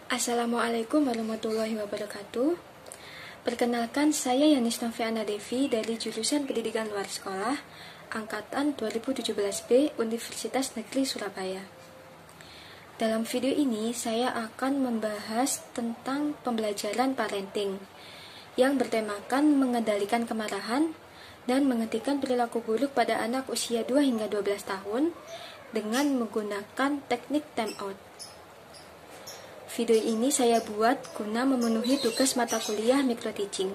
Assalamualaikum warahmatullahi wabarakatuh. Perkenalkan, saya Yanis Noviana Devi dari jurusan Pendidikan Luar Sekolah Angkatan 2017B Universitas Negeri Surabaya. Dalam video ini saya akan membahas tentang pembelajaran parenting yang bertemakan mengendalikan kemarahan dan menghentikan perilaku buruk pada anak usia 2 hingga 12 tahun dengan menggunakan teknik time out. Video ini saya buat guna memenuhi tugas mata kuliah micro teaching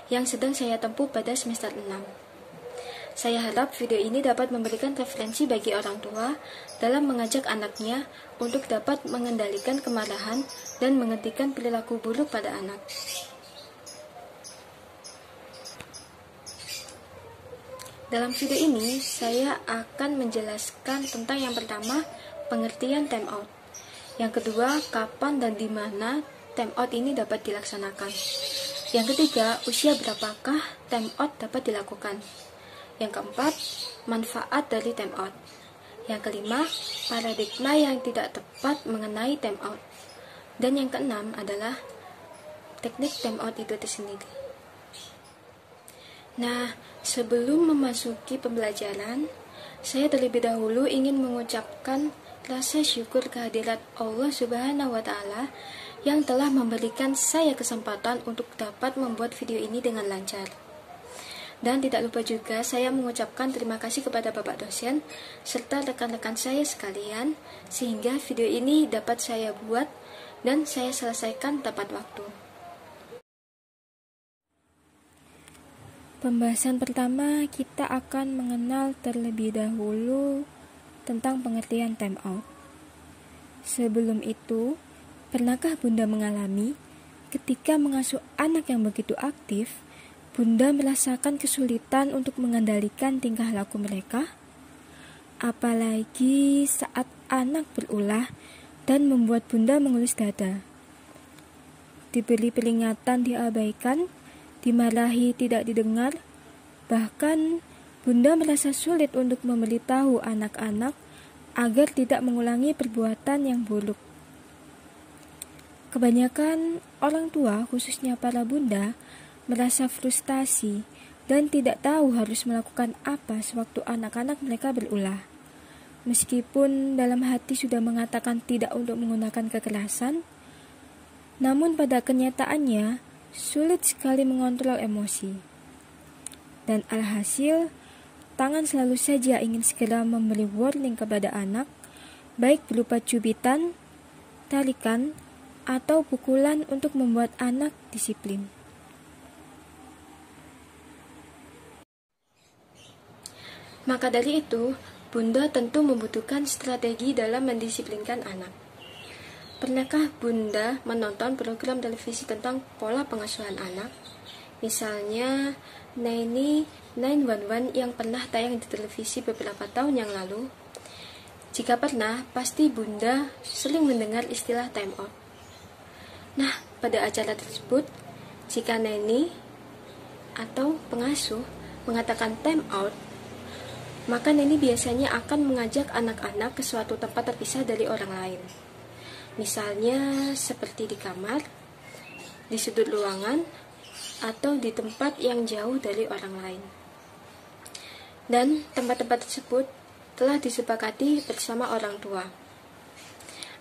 yang sedang saya tempuh pada semester 6. Saya harap video ini dapat memberikan referensi bagi orang tua dalam mengajak anaknya untuk dapat mengendalikan kemarahan dan menghentikan perilaku buruk pada anak. Dalam video ini, saya akan menjelaskan tentang yang pertama, pengertian time out. Yang kedua, kapan dan di mana time out ini dapat dilaksanakan. Yang ketiga, usia berapakah time out dapat dilakukan. Yang keempat, manfaat dari time out. Yang kelima, paradigma yang tidak tepat mengenai time out. Dan yang keenam adalah teknik time out itu sendiri. Nah, sebelum memasuki pembelajaran, saya terlebih dahulu ingin mengucapkan rasa syukur kehadirat Allah Subhanahu wa Ta'ala yang telah memberikan saya kesempatan untuk dapat membuat video ini dengan lancar. Dan tidak lupa juga saya mengucapkan terima kasih kepada Bapak dosen serta rekan-rekan saya sekalian sehingga video ini dapat saya buat dan saya selesaikan tepat waktu. Pembahasan pertama, kita akan mengenal terlebih dahulu tentang pengertian time out. Sebelum itu, pernahkah Bunda mengalami ketika mengasuh anak yang begitu aktif, Bunda merasakan kesulitan untuk mengendalikan tingkah laku mereka? Apalagi saat anak berulah dan membuat Bunda mengelus dada. Diberi peringatan diabaikan, dimarahi tidak didengar, bahkan Bunda merasa sulit untuk memberitahu anak-anak agar tidak mengulangi perbuatan yang buruk. Kebanyakan orang tua, khususnya para bunda, merasa frustasi dan tidak tahu harus melakukan apa sewaktu anak-anak mereka berulah. Meskipun dalam hati sudah mengatakan tidak untuk menggunakan kekerasan, namun pada kenyataannya sulit sekali mengontrol emosi. Dan alhasil, tangan selalu saja ingin segera memberi warning kepada anak, baik berupa cubitan, tarikan, atau pukulan untuk membuat anak disiplin. Maka dari itu, Bunda tentu membutuhkan strategi dalam mendisiplinkan anak. Pernahkah Bunda menonton program televisi tentang pola pengasuhan anak? Misalnya, Nanny 911 yang pernah tayang di televisi beberapa tahun yang lalu. Jika pernah, pasti Bunda sering mendengar istilah time out. Nah, pada acara tersebut, jika Nanny atau pengasuh mengatakan time out, maka Nanny biasanya akan mengajak anak-anak ke suatu tempat terpisah dari orang lain. Misalnya seperti di kamar, di sudut ruangan, atau di tempat yang jauh dari orang lain. Dan tempat-tempat tersebut telah disepakati bersama orang tua.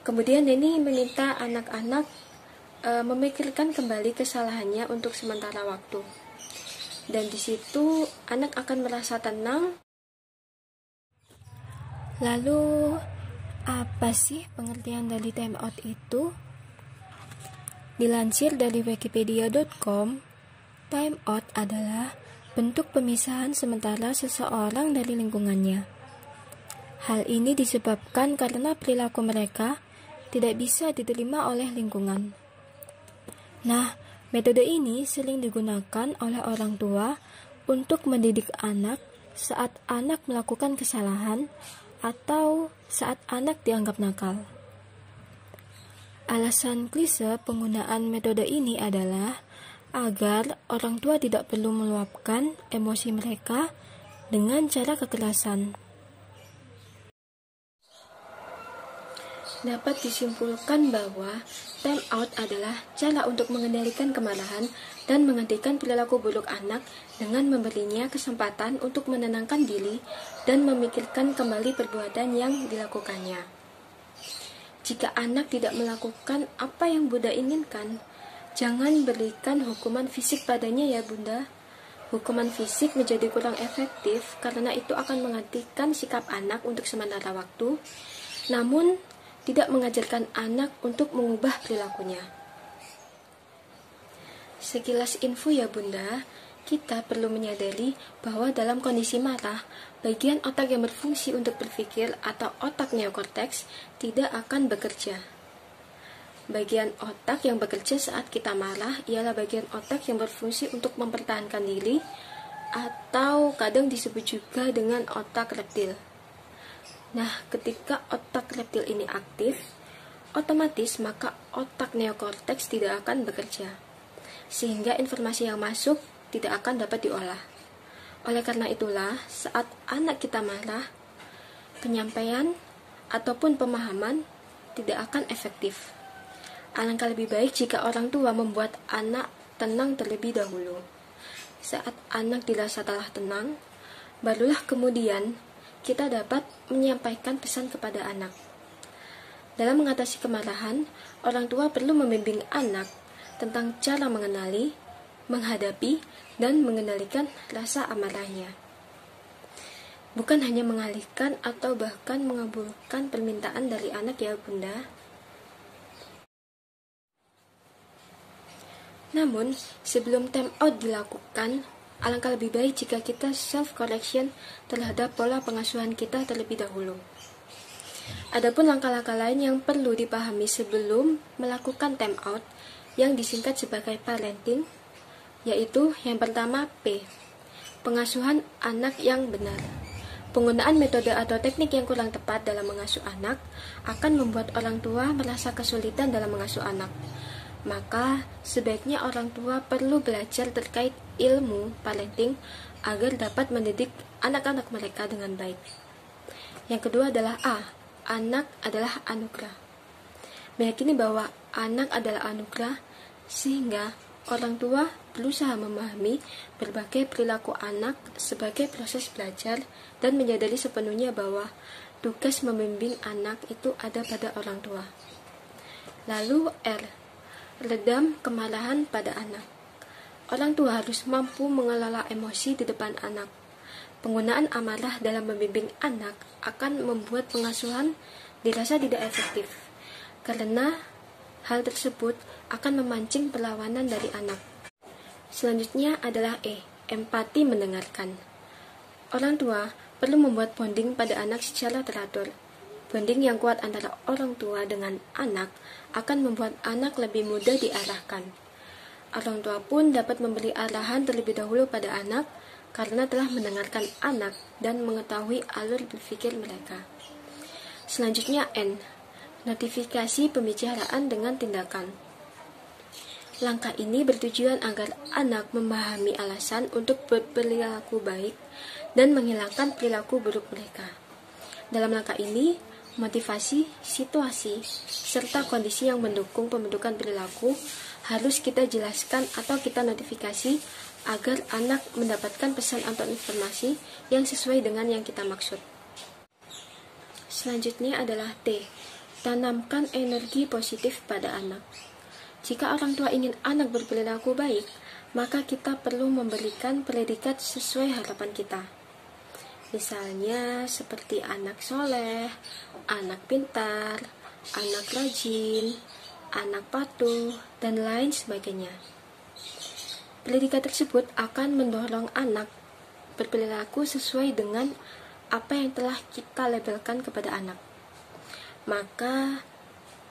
Kemudian Nanny meminta anak-anak memikirkan kembali kesalahannya untuk sementara waktu. Dan di situ anak akan merasa tenang. Lalu, apa sih pengertian dari time out itu? Dilansir dari wikipedia.com, time out adalah bentuk pemisahan sementara seseorang dari lingkungannya. Hal ini disebabkan karena perilaku mereka tidak bisa diterima oleh lingkungan. Nah, metode ini sering digunakan oleh orang tua untuk mendidik anak saat anak melakukan kesalahan atau saat anak dianggap nakal. Alasan klise penggunaan metode ini adalah agar orang tua tidak perlu meluapkan emosi mereka dengan cara kekerasan. dapat disimpulkan bahwa time out adalah cara untuk mengendalikan kemarahan dan menghentikan perilaku buruk anak dengan memberinya kesempatan untuk menenangkan diri dan memikirkan kembali perbuatan yang dilakukannya. Jika anak tidak melakukan apa yang Bunda inginkan, jangan berikan hukuman fisik padanya ya Bunda. Hukuman fisik menjadi kurang efektif karena itu akan menghentikan sikap anak untuk sementara waktu, namun tidak mengajarkan anak untuk mengubah perilakunya. Sekilas info ya Bunda, kita perlu menyadari bahwa dalam kondisi marah, bagian otak yang berfungsi untuk berpikir atau otak neokorteks tidak akan bekerja. Bagian otak yang bekerja saat kita marah ialah bagian otak yang berfungsi untuk mempertahankan diri atau kadang disebut juga dengan otak reptil. Nah, ketika otak reptil ini aktif, otomatis maka otak neokorteks tidak akan bekerja, sehingga informasi yang masuk tidak akan dapat diolah. Oleh karena itulah, saat anak kita marah, penyampaian ataupun pemahaman tidak akan efektif. Alangkah lebih baik jika orang tua membuat anak tenang terlebih dahulu. Saat anak dirasa telah tenang, barulah kemudian kita dapat menyampaikan pesan kepada anak. Dalam mengatasi kemarahan, orang tua perlu membimbing anak tentang cara mengenali, menghadapi, dan mengendalikan rasa amarahnya. Bukan hanya mengalihkan atau bahkan mengabulkan permintaan dari anak ya Bunda. Namun, sebelum time out dilakukan, alangkah lebih baik jika kita self-correction terhadap pola pengasuhan kita terlebih dahulu. Adapun langkah-langkah lain yang perlu dipahami sebelum melakukan time out yang disingkat sebagai parenting, yaitu yang pertama P, pengasuhan anak yang benar. Penggunaan metode atau teknik yang kurang tepat dalam mengasuh anak akan membuat orang tua merasa kesulitan dalam mengasuh anak. Maka, sebaiknya orang tua perlu belajar terkait ilmu parenting agar dapat mendidik anak-anak mereka dengan baik. Yang kedua adalah A, anak adalah anugerah. Meyakini bahwa anak adalah anugerah, sehingga orang tua berusaha memahami berbagai perilaku anak sebagai proses belajar dan menyadari sepenuhnya bahwa tugas membimbing anak itu ada pada orang tua. Lalu R, redam kemarahan pada anak. Orang tua harus mampu mengelola emosi di depan anak. Penggunaan amarah dalam membimbing anak akan membuat pengasuhan dirasa tidak efektif, karena hal tersebut akan memancing perlawanan dari anak. Selanjutnya adalah E, empati mendengarkan. Orang tua perlu membuat bonding pada anak secara teratur. Bonding yang kuat antara orang tua dengan anak akan membuat anak lebih mudah diarahkan. Orang tua pun dapat memberi arahan terlebih dahulu pada anak karena telah mendengarkan anak dan mengetahui alur berpikir mereka. Selanjutnya N, notifikasi pembicaraan dengan tindakan. Langkah ini bertujuan agar anak memahami alasan untuk berperilaku baik dan menghilangkan perilaku buruk mereka. Dalam langkah ini, motivasi, situasi, serta kondisi yang mendukung pembentukan perilaku harus kita jelaskan atau kita notifikasi agar anak mendapatkan pesan atau informasi yang sesuai dengan yang kita maksud. Selanjutnya adalah T, tanamkan energi positif pada anak. Jika orang tua ingin anak berperilaku baik, maka kita perlu memberikan predikat sesuai harapan kita. Misalnya seperti anak soleh, anak pintar, anak rajin, anak patuh, dan lain sebagainya. Predikat tersebut akan mendorong anak berperilaku sesuai dengan apa yang telah kita labelkan kepada anak. Maka,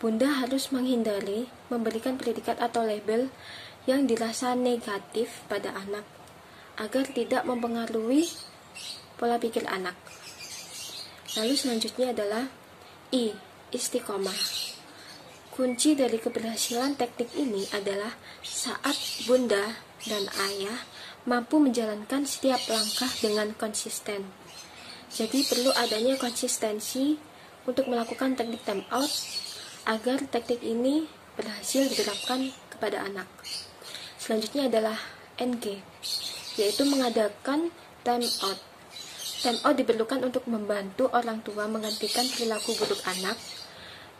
Bunda harus menghindari memberikan predikat atau label yang dirasa negatif pada anak, agar tidak mempengaruhi pola pikir anak. Lalu selanjutnya adalah I, istiqomah. Kunci dari keberhasilan teknik ini adalah saat Bunda dan Ayah mampu menjalankan setiap langkah dengan konsisten. Jadi perlu adanya konsistensi untuk melakukan teknik time out agar teknik ini berhasil diterapkan kepada anak. Selanjutnya adalah NG, yaitu mengadakan time out. Time out diperlukan untuk membantu orang tua menghentikan perilaku buruk anak,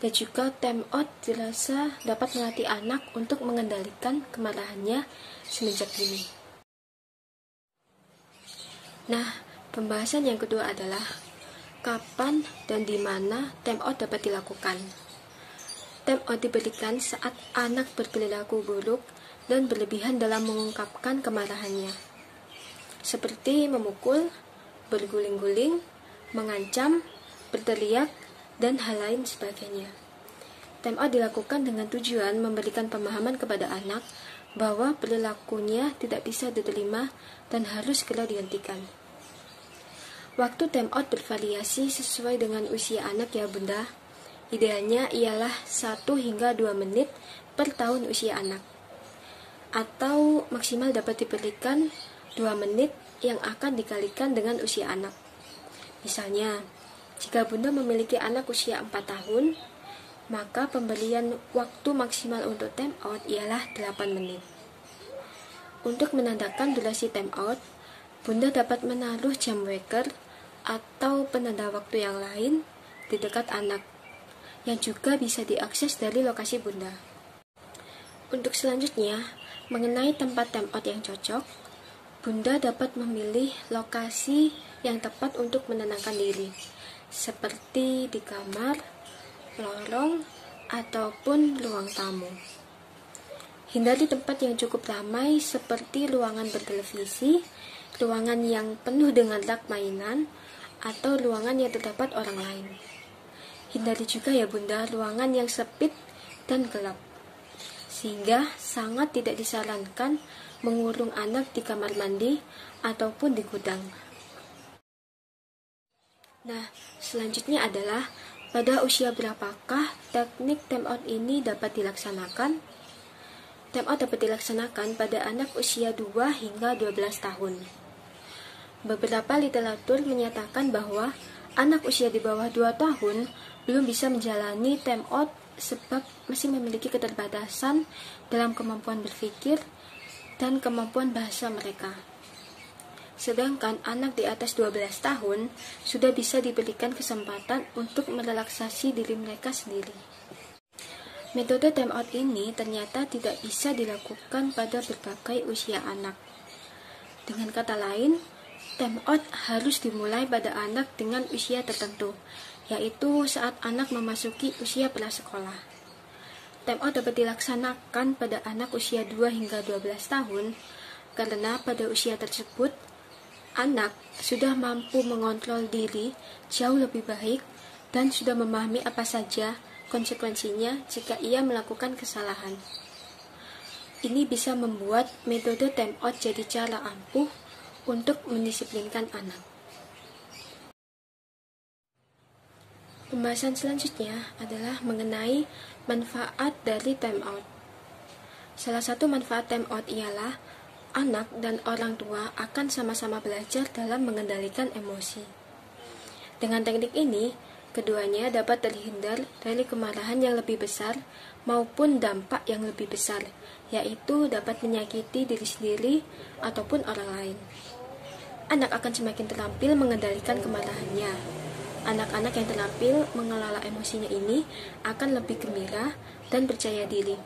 dan juga time out dirasa dapat melatih anak untuk mengendalikan kemarahannya semenjak dini. Nah, pembahasan yang kedua adalah kapan dan di mana time out dapat dilakukan. Time out diberikan saat anak berperilaku buruk dan berlebihan dalam mengungkapkan kemarahannya, seperti memukul, berguling-guling, mengancam, berteriak, dan hal lain sebagainya. Time out dilakukan dengan tujuan memberikan pemahaman kepada anak bahwa perilakunya tidak bisa diterima dan harus segera dihentikan. Waktu time out bervariasi sesuai dengan usia anak ya bunda. Idealnya ialah 1 hingga 2 menit per tahun usia anak, atau maksimal dapat diberikan 2 menit yang akan dikalikan dengan usia anak. Misalnya, jika bunda memiliki anak usia 4 tahun, maka pemberian waktu maksimal untuk time out ialah 8 menit. Untuk menandakan durasi time out, bunda dapat menaruh jam waker atau penanda waktu yang lain di dekat anak, yang juga bisa diakses dari lokasi bunda. Untuk selanjutnya, mengenai tempat time out yang cocok, bunda dapat memilih lokasi yang tepat untuk menenangkan diri, seperti di kamar, lorong, ataupun ruang tamu. Hindari tempat yang cukup ramai seperti ruangan bertelevisi, ruangan yang penuh dengan rak mainan, atau ruangan yang terdapat orang lain. Hindari juga ya bunda ruangan yang sempit dan gelap, sehingga sangat tidak disarankan mengurung anak di kamar mandi ataupun di gudang. Nah, selanjutnya adalah pada usia berapakah teknik time out ini dapat dilaksanakan? Time out dapat dilaksanakan pada anak usia 2 hingga 12 tahun. Beberapa literatur menyatakan bahwa anak usia di bawah 2 tahun belum bisa menjalani time out sebab masih memiliki keterbatasan dalam kemampuan berpikir dan kemampuan bahasa mereka. Sedangkan anak di atas 12 tahun sudah bisa diberikan kesempatan untuk merelaksasi diri mereka sendiri. Metode time out ini ternyata tidak bisa dilakukan pada berbagai usia anak. Dengan kata lain, time out harus dimulai pada anak dengan usia tertentu, yaitu saat anak memasuki usia prasekolah. Time out dapat dilaksanakan pada anak usia 2 hingga 12 tahun karena pada usia tersebut anak sudah mampu mengontrol diri jauh lebih baik dan sudah memahami apa saja konsekuensinya jika ia melakukan kesalahan. Ini bisa membuat metode time out jadi cara ampuh untuk mendisiplinkan anak. Pembahasan selanjutnya adalah mengenai manfaat dari time out. Salah satu manfaat time out ialah anak dan orang tua akan sama-sama belajar dalam mengendalikan emosi. Dengan teknik ini, keduanya dapat terhindar dari kemarahan yang lebih besar maupun dampak yang lebih besar, yaitu dapat menyakiti diri sendiri ataupun orang lain. Anak akan semakin terampil mengendalikan kemarahannya. Anak-anak yang terampil mengelola emosinya ini akan lebih gembira dan percaya diri.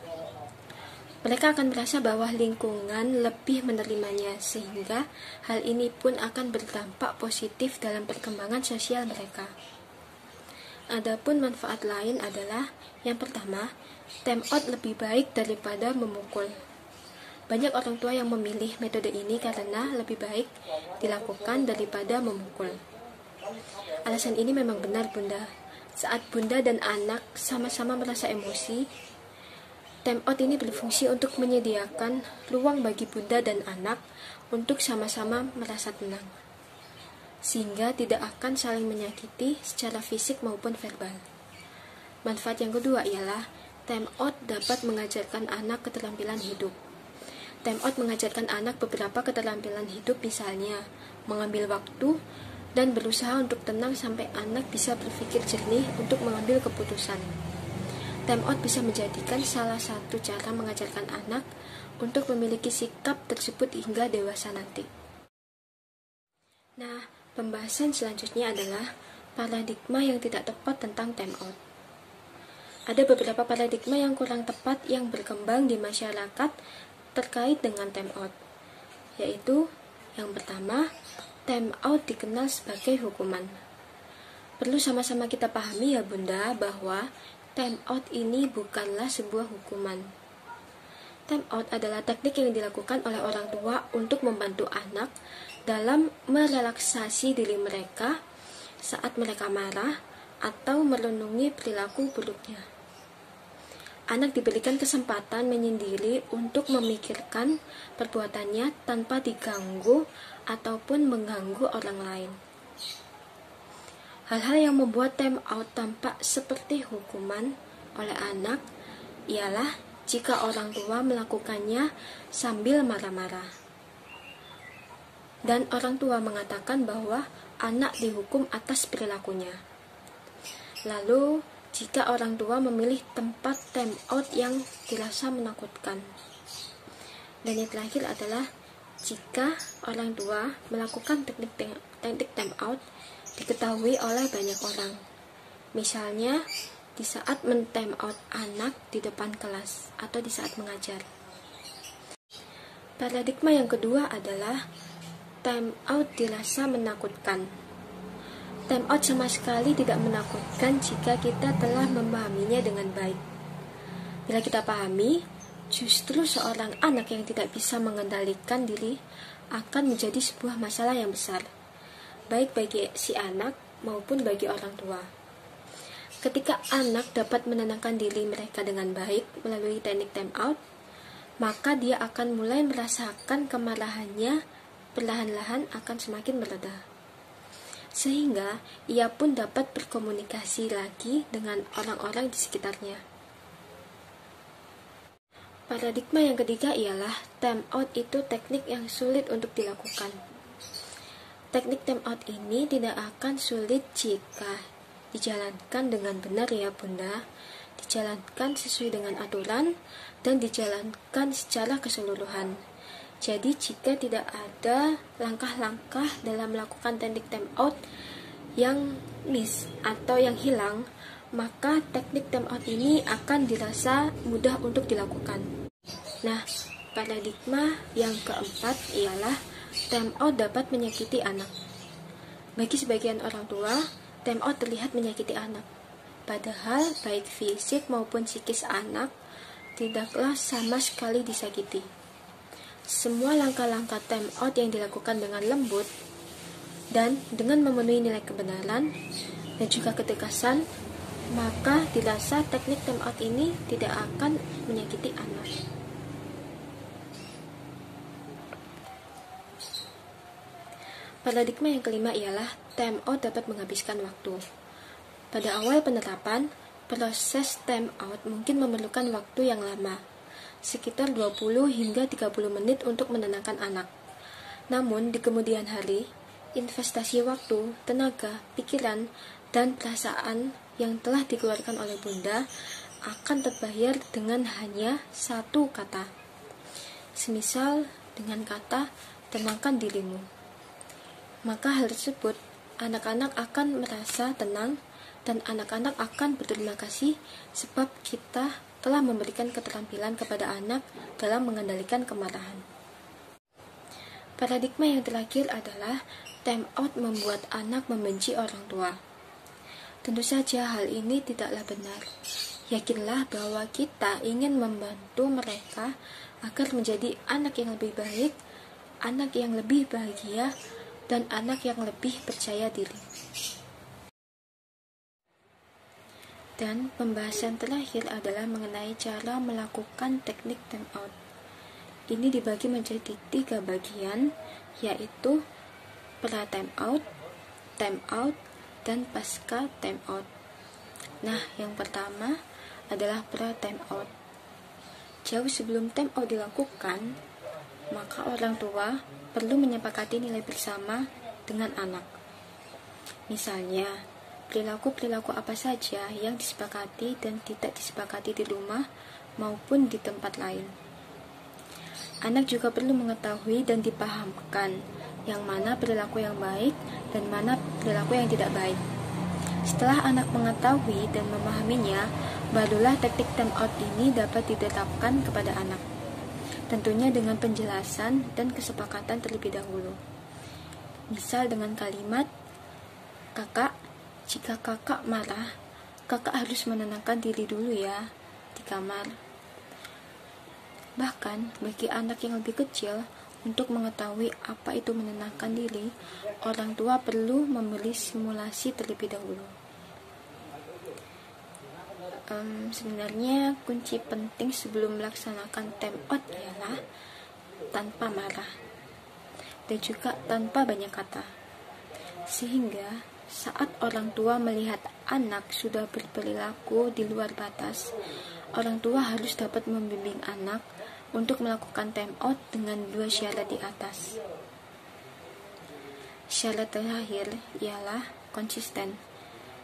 Mereka akan merasa bahwa lingkungan lebih menerimanya, sehingga hal ini pun akan berdampak positif dalam perkembangan sosial mereka. Adapun manfaat lain adalah, yang pertama, time out lebih baik daripada memukul. Banyak orang tua yang memilih metode ini karena lebih baik dilakukan daripada memukul. Alasan ini memang benar bunda. Saat bunda dan anak sama-sama merasa emosi, time out ini berfungsi untuk menyediakan ruang bagi bunda dan anak untuk sama-sama merasa tenang, sehingga tidak akan saling menyakiti secara fisik maupun verbal. Manfaat yang kedua ialah time out dapat mengajarkan anak keterampilan hidup. Time out mengajarkan anak beberapa keterampilan hidup, misalnya mengambil waktu dan berusaha untuk tenang sampai anak bisa berpikir jernih untuk mengambil keputusan. Time out bisa menjadikan salah satu cara mengajarkan anak untuk memiliki sikap tersebut hingga dewasa nanti. Nah, pembahasan selanjutnya adalah paradigma yang tidak tepat tentang time out. Ada beberapa paradigma yang kurang tepat yang berkembang di masyarakat terkait dengan time out, yaitu yang pertama, time out dikenal sebagai hukuman. Perlu sama-sama kita pahami ya Bunda bahwa time out ini bukanlah sebuah hukuman. Time out adalah teknik yang dilakukan oleh orang tua untuk membantu anak dalam merelaksasi diri mereka saat mereka marah atau merenungi perilaku buruknya. Anak diberikan kesempatan menyendiri untuk memikirkan perbuatannya tanpa diganggu ataupun mengganggu orang lain. Hal-hal yang membuat time out tampak seperti hukuman oleh anak ialah jika orang tua melakukannya sambil marah-marah. Dan orang tua mengatakan bahwa anak dihukum atas perilakunya. Lalu, jika orang tua memilih tempat time out yang dirasa menakutkan. Dan yang terakhir adalah jika orang tua melakukan teknik time out diketahui oleh banyak orang. Misalnya, di saat men-time out anak di depan kelas atau di saat mengajar. Paradigma yang kedua adalah time out dirasa menakutkan. Time out sama sekali tidak menakutkan jika kita telah memahaminya dengan baik. Bila kita pahami, justru seorang anak yang tidak bisa mengendalikan diri akan menjadi sebuah masalah yang besar, baik bagi si anak maupun bagi orang tua. Ketika anak dapat menenangkan diri mereka dengan baik melalui teknik time out, maka dia akan mulai merasakan kemarahannya perlahan-lahan akan semakin mereda. Sehingga ia pun dapat berkomunikasi lagi dengan orang-orang di sekitarnya. Paradigma yang ketiga ialah time out itu teknik yang sulit untuk dilakukan. Teknik time out ini tidak akan sulit jika dijalankan dengan benar ya Bunda, dijalankan sesuai dengan aturan dan dijalankan secara keseluruhan. Jadi jika tidak ada langkah-langkah dalam melakukan teknik time out yang miss atau yang hilang, maka teknik time out ini akan dirasa mudah untuk dilakukan. Nah, paradigma yang keempat ialah time out dapat menyakiti anak. Bagi sebagian orang tua, time out terlihat menyakiti anak. Padahal baik fisik maupun psikis anak tidaklah sama sekali disakiti. Semua langkah-langkah time out yang dilakukan dengan lembut dan dengan memenuhi nilai kebenaran dan juga ketegasan, maka dirasa teknik time out ini tidak akan menyakiti anak. Paradigma yang kelima ialah time out dapat menghabiskan waktu. Pada awal penerapan, proses time out mungkin memerlukan waktu yang lama, sekitar 20 hingga 30 menit untuk menenangkan anak. Namun, di kemudian hari, investasi waktu, tenaga, pikiran, dan perasaan yang telah dikeluarkan oleh Bunda akan terbayar dengan hanya satu kata. Semisal dengan kata, tenangkan dirimu. Maka hal tersebut, anak-anak akan merasa tenang dan anak-anak akan berterima kasih sebab kita telah memberikan keterampilan kepada anak dalam mengendalikan kemarahan. Paradigma yang terakhir adalah time out membuat anak membenci orang tua. Tentu saja hal ini tidaklah benar. Yakinlah bahwa kita ingin membantu mereka agar menjadi anak yang lebih baik, anak yang lebih bahagia, dan anak yang lebih percaya diri. Dan pembahasan terakhir adalah mengenai cara melakukan teknik time out. Ini dibagi menjadi 3 bagian, yaitu pra-time out, dan pasca time out. Nah, yang pertama adalah pra-time out. Jauh sebelum time out dilakukan, maka orang tua perlu menyepakati nilai bersama dengan anak. Misalnya, perilaku-perilaku apa saja yang disepakati dan tidak disepakati di rumah maupun di tempat lain. Anak juga perlu mengetahui dan dipahamkan yang mana perilaku yang baik dan mana perilaku yang tidak baik. Setelah anak mengetahui dan memahaminya, barulah teknik time out ini dapat diterapkan kepada anak. Tentunya dengan penjelasan dan kesepakatan terlebih dahulu. Misal dengan kalimat, "Kakak, jika kakak marah, kakak harus menenangkan diri dulu ya di kamar." Bahkan, bagi anak yang lebih kecil, untuk mengetahui apa itu menenangkan diri, orang tua perlu memberi simulasi terlebih dahulu. Sebenarnya, kunci penting sebelum melaksanakan time out ialah tanpa marah dan juga tanpa banyak kata. Sehingga, saat orang tua melihat anak sudah berperilaku di luar batas, orang tua harus dapat membimbing anak untuk melakukan time out dengan 2 syarat di atas. Syarat terakhir ialah konsisten.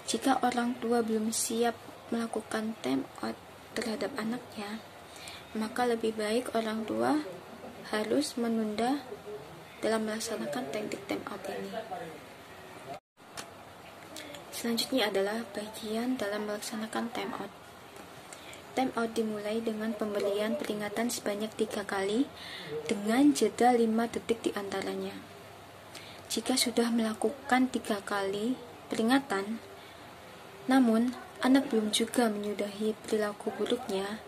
Jika orang tua belum siap melakukan time out terhadap anaknya, maka lebih baik orang tua harus menunda dalam melaksanakan teknik time out ini. Selanjutnya adalah bagian dalam melaksanakan time out. Time out dimulai dengan pemberian peringatan sebanyak 3 kali dengan jeda 5 detik di antaranya. Jika sudah melakukan 3 kali peringatan, namun anak belum juga menyudahi perilaku buruknya,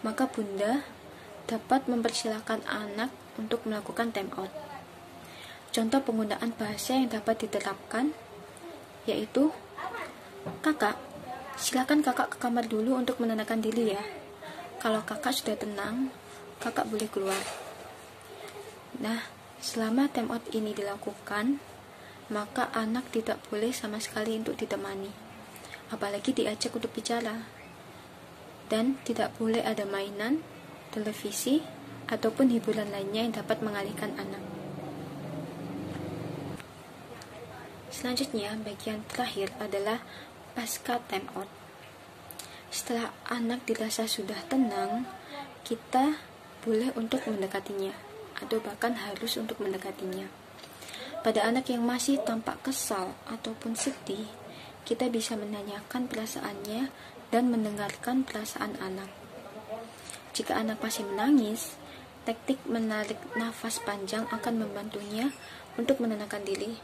maka bunda dapat mempersilahkan anak untuk melakukan time out. Contoh penggunaan bahasa yang dapat diterapkan yaitu, "Kakak, silakan kakak ke kamar dulu untuk menenangkan diri ya. Kalau kakak sudah tenang, kakak boleh keluar." Nah, selama time out ini dilakukan, maka anak tidak boleh sama sekali untuk ditemani, apalagi diajak untuk bicara. Dan tidak boleh ada mainan, televisi, ataupun hiburan lainnya yang dapat mengalihkan anak. Selanjutnya, bagian terakhir adalah pasca time out. Setelah anak dirasa sudah tenang, kita boleh untuk mendekatinya atau bahkan harus untuk mendekatinya. Pada anak yang masih tampak kesal ataupun sedih, kita bisa menanyakan perasaannya dan mendengarkan perasaan anak. Jika anak masih menangis, teknik menarik nafas panjang akan membantunya untuk menenangkan diri.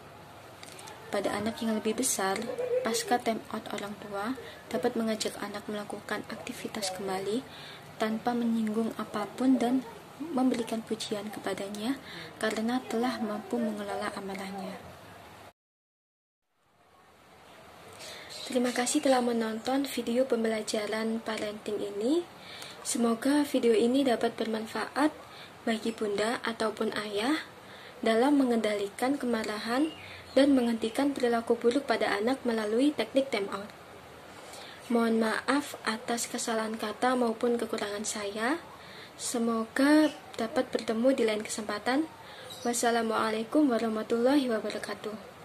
Pada anak yang lebih besar, pasca time out orang tua dapat mengajak anak melakukan aktivitas kembali tanpa menyinggung apapun dan memberikan pujian kepadanya karena telah mampu mengelola amarahnya. Terima kasih telah menonton video pembelajaran parenting ini. Semoga video ini dapat bermanfaat bagi bunda ataupun ayah dalam mengendalikan kemarahan dan menghentikan perilaku buruk pada anak melalui teknik time out. Mohon maaf atas kesalahan kata maupun kekurangan saya. Semoga dapat bertemu di lain kesempatan. Wassalamualaikum warahmatullahi wabarakatuh.